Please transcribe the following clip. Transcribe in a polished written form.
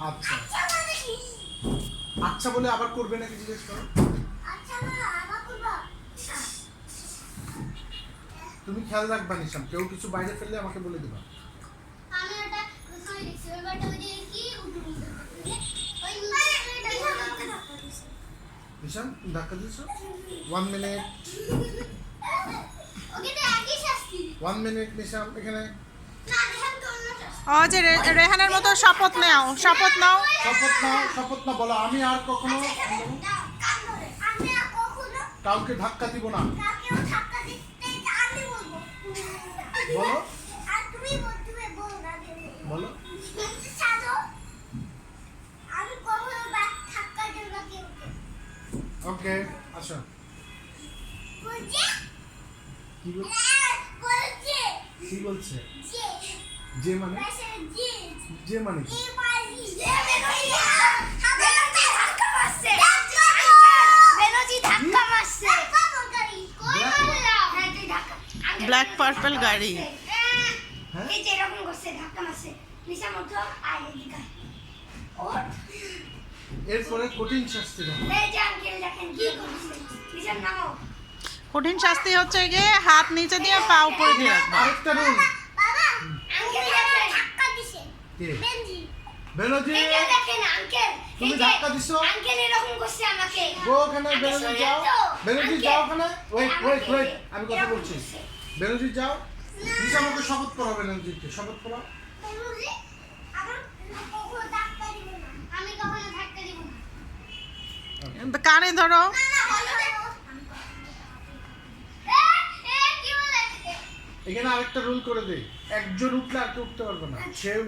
আচ্ছা আচ্ছা বলে আবার করবে নাকি জিজ্ঞেস করো। তুমি খেয়াল রাখবা নিশাম, কেউ কিছু বাইরে ফেললে আমাকে বলে দিবা। নিশাম ধাক্কা দিয়েছো। 1 মিনিট 1 মিনিট নিশাম এখানে। ও যে রেহানের মতো শপথ নাও, শপথ নাও। শপথ না বলো আমি আর কখনো কাউকে ধাক্কা দিব না। বলো বলো। ওকে আচ্ছা কি বলছে যে মানে যে মানে কি? ব্ল্যাক পার্পল গাড়ি। এরপরে কঠিন শাস্তি দেবো। কঠিন শাস্তি হচ্ছে গিয়ে হাত নিচে দিয়ে পা উপরে দিয়ে রাখবে। আরেকটা রুল। বেনজি তুমি ধাক্কা দিছো। গো ওখানে বেনজি যাও। বেনজি যাও ওখানে। ওয়েট আমি কথা বলছি। বেনজি যাও। নিশা আমাকে শপথ পড়াও। বেনজিকে শপথ পড়াও। কানে ধরো। এখানে আরেকটা রুল করে দেই, একজন উঠলে আর কেউ উঠতে পারবে না। সে